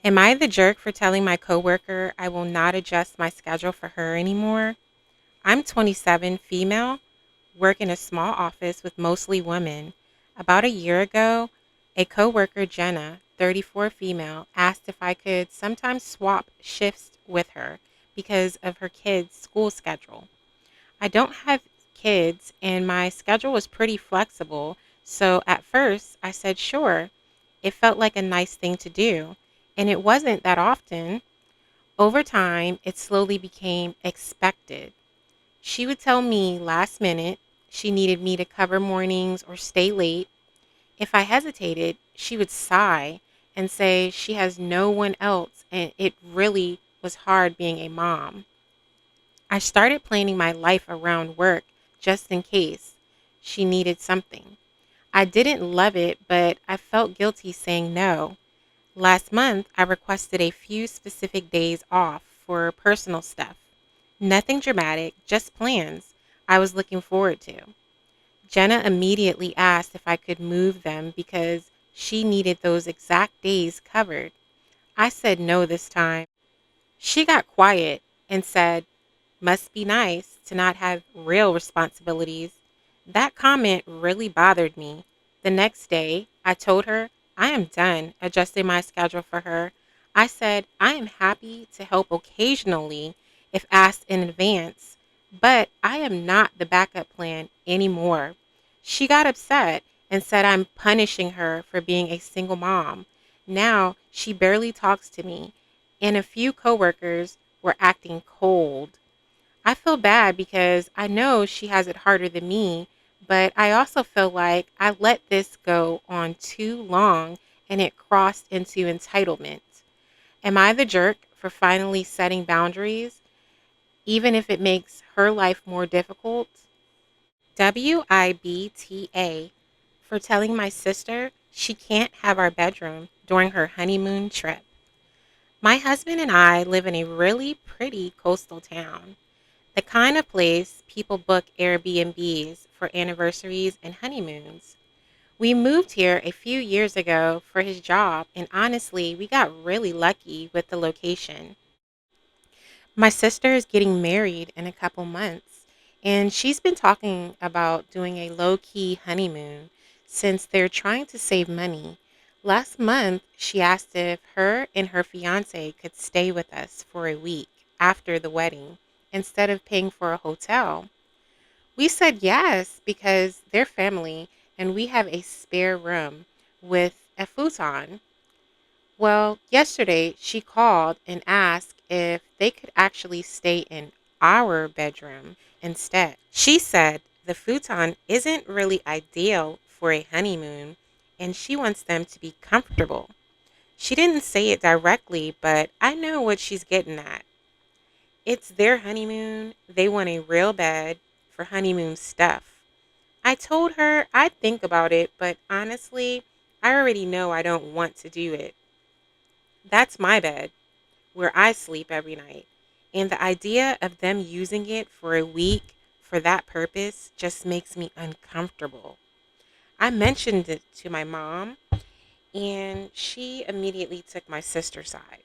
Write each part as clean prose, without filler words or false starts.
Am I the jerk for telling my coworker I will not adjust my schedule for her anymore? I'm 27, female, work in a small office with mostly women. About a year ago, a coworker, Jenna, 34, female, asked if I could sometimes swap shifts with her because of her kids' school schedule. I don't have kids and my schedule was pretty flexible, so at first I said sure. It felt like a nice thing to do, and it wasn't that often. Over time, it slowly became expected. She would tell me last minute she needed me to cover mornings or stay late. If I hesitated, she would sigh and say she has no one else and it really was hard being a mom. I started planning my life around work just in case she needed something. I didn't love it, but I felt guilty saying no. Last month, I requested a few specific days off for personal stuff. Nothing dramatic, just plans I was looking forward to. Jenna immediately asked if I could move them because she needed those exact days covered. I said no this time. She got quiet and said, "Must be nice to not have real responsibilities." That comment really bothered me. The next day, I told her I am done adjusting my schedule for her. I said I am happy to help occasionally if asked in advance, but I am not the backup plan anymore. She got upset and said I'm punishing her for being a single mom. Now she barely talks to me, and a few coworkers were acting cold. I feel bad because I know she has it harder than me, but I also feel like I let this go on too long and it crossed into entitlement. Am I the jerk for finally setting boundaries, even if it makes her life more difficult? WIBTA for telling my sister she can't have our bedroom during her honeymoon trip. My husband and I live in a really pretty coastal town. The kind of place people book Airbnbs for anniversaries and honeymoons. We moved here a few years ago for his job, and honestly, we got really lucky with the location. My sister is getting married in a couple months, and she's been talking about doing a low key honeymoon since they're trying to save money. Last month, she asked if her and her fiance could stay with us for a week after the wedding instead of paying for a hotel. We said yes because they're family and we have a spare room with a futon. Well, yesterday she called and asked if they could actually stay in our bedroom instead. She said the futon isn't really ideal for a honeymoon and she wants them to be comfortable. She didn't say it directly, but I know what she's getting at. It's their honeymoon. They want a real bed for honeymoon stuff. I told her I'd think about it, but honestly, I already know I don't want to do it. That's my bed where I sleep every night. And the idea of them using it for a week for that purpose just makes me uncomfortable. I mentioned it to my mom, and she immediately took my sister's side,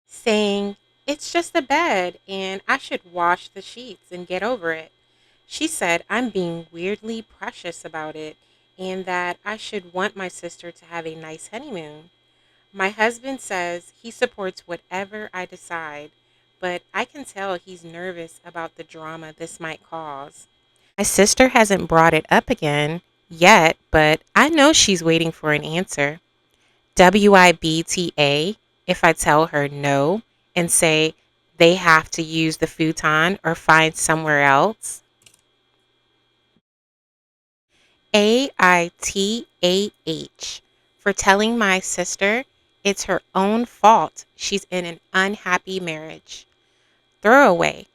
saying, "It's just a bed, and I should wash the sheets and get over it." She said I'm being weirdly precious about it, and that I should want my sister to have a nice honeymoon. My husband says he supports whatever I decide, but I can tell he's nervous about the drama this might cause. My sister hasn't brought it up again yet, but I know she's waiting for an answer. WIBTA if I tell her no and say they have to use the futon or find somewhere else. AITAH for telling my sister it's her own fault she's in an unhappy marriage. Throwaway.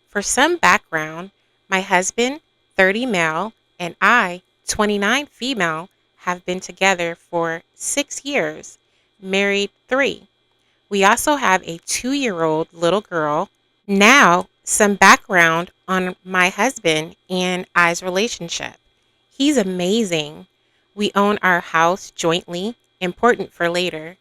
For some background, my husband, 30 male, and I, 29 female, have been together for 6 years, married 3. We also have a 2-year-old little girl. Now, some background on my husband and I's relationship. He's amazing. We own our house jointly, important for later.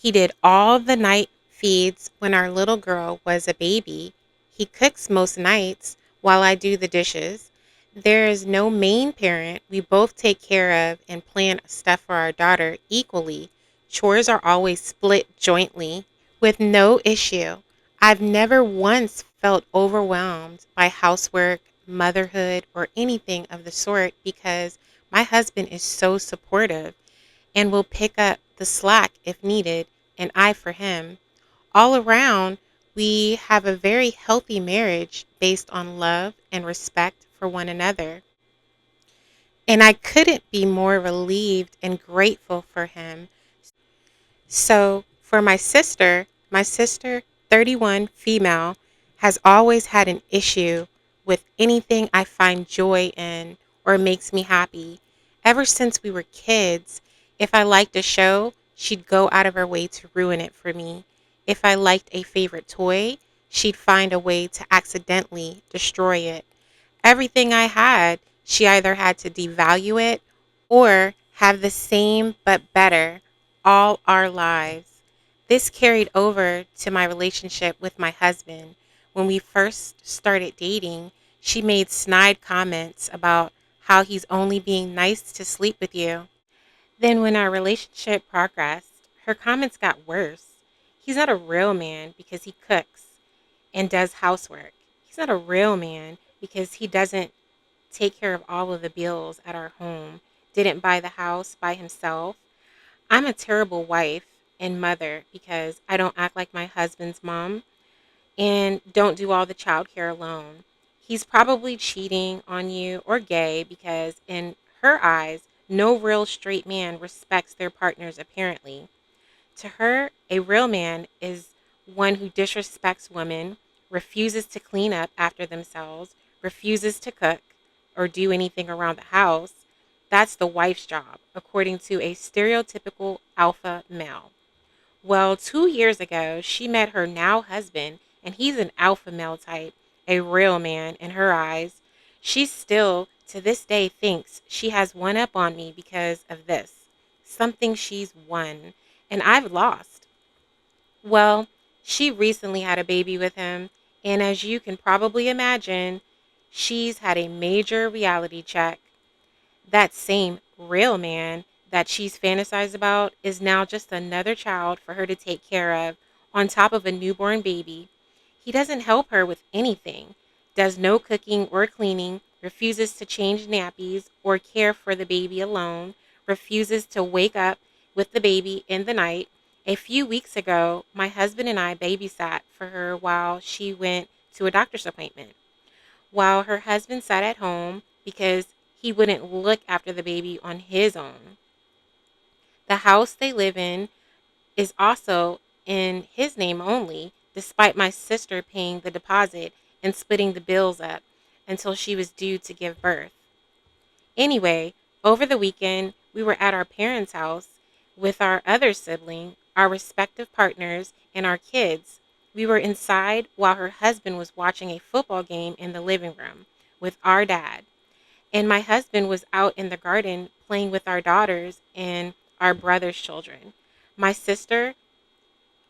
He did all the night feeds when our little girl was a baby. He cooks most nights while I do the dishes. There is no main parent. We both take care of and plan stuff for our daughter equally. Chores are always split jointly with no issue. I've never once felt overwhelmed by housework, motherhood, or anything of the sort because my husband is so supportive and will pick up the slack if needed, and I for him. All around, we have a very healthy marriage based on love and respect for one another. And I couldn't be more relieved and grateful for him. So, for my sister, 31, female, has always had an issue with anything I find joy in or makes me happy. Ever since we were kids, if I liked a show, she'd go out of her way to ruin it for me. If I liked a favorite toy, she'd find a way to accidentally destroy it. Everything I had, she either had to devalue it or have the same but better all our lives. This carried over to my relationship with my husband. When we first started dating, she made snide comments about how he's only being nice to sleep with you. Then, when our relationship progressed, her comments got worse. He's not a real man because he cooks and does housework. He's not a real man because he doesn't take care of all of the bills at our home, didn't buy the house by himself. I'm a terrible wife and mother because I don't act like my husband's mom and don't do all the childcare alone. He's probably cheating on you or gay because, in her eyes, no real straight man respects their partners apparently. To her, a real man is one who disrespects women, refuses to clean up after themselves, refuses to cook or do anything around the house. That's the wife's job, according to a stereotypical alpha male. Well, 2 years ago, she met her now husband, and he's an alpha male type, a real man in her eyes. She still, to this day, thinks she has one up on me because of this. Something she's won, and I've lost. Well, she recently had a baby with him, and as you can probably imagine, she's had a major reality check. That same real man that she's fantasized about is now just another child for her to take care of on top of a newborn baby. He doesn't help her with anything, does no cooking or cleaning, refuses to change nappies or care for the baby alone, refuses to wake up with the baby in the night. A few weeks ago, my husband and I babysat for her while she went to a doctor's appointment while her husband sat at home because he wouldn't look after the baby on his own. The house they live in is also in his name only, despite my sister paying the deposit and splitting the bills up until she was due to give birth. Anyway, over the weekend, we were at our parents' house with our other sibling, our respective partners, and our kids. We were inside while her husband was watching a football game in the living room with our dad. And my husband was out in the garden playing with our daughters and our brother's children. My sister,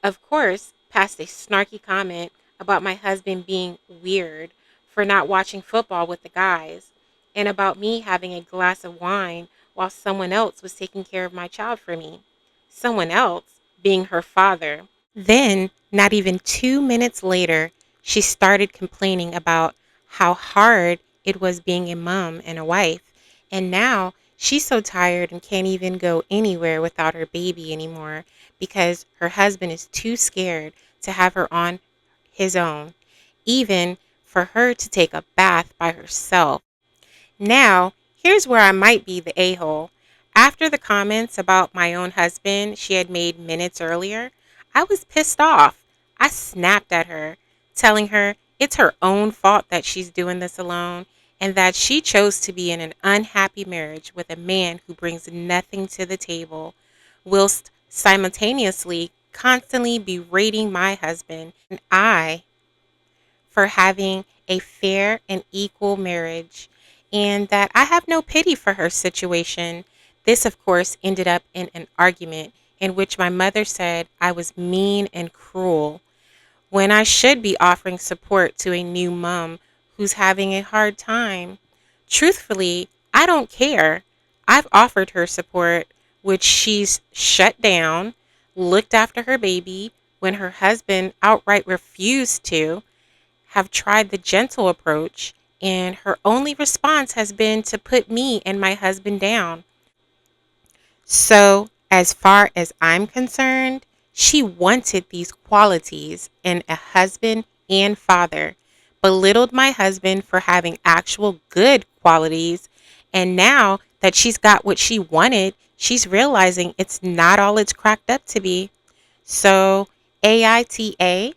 of course, passed a snarky comment about my husband being weird for not watching football with the guys, and about me having a glass of wine while someone else was taking care of my child for me. Someone else being her father. Then, not even 2 minutes later, she started complaining about how hard it was being a mom and a wife. And now she's so tired and can't even go anywhere without her baby anymore because her husband is too scared to have her on his own, even for her to take a bath by herself. Now, here's where I might be the a hole. After the comments about my own husband she had made minutes earlier, I was pissed off. I snapped at her, telling her it's her own fault that she's doing this alone and that she chose to be in an unhappy marriage with a man who brings nothing to the table, whilst simultaneously constantly berating my husband and I for having a fair and equal marriage, and that I have no pity for her situation. This, of course, ended up in an argument in which my mother said I was mean and cruel when I should be offering support to a new mom who's having a hard time. Truthfully, I don't care. I've offered her support, which she's shut down, looked after her baby when her husband outright refused to, have tried the gentle approach, and her only response has been to put me and my husband down. So, as far as I'm concerned, she wanted these qualities in a husband and father, belittled my husband for having actual good qualities, and now that she's got what she wanted, she's realizing it's not all it's cracked up to be. So, AITA,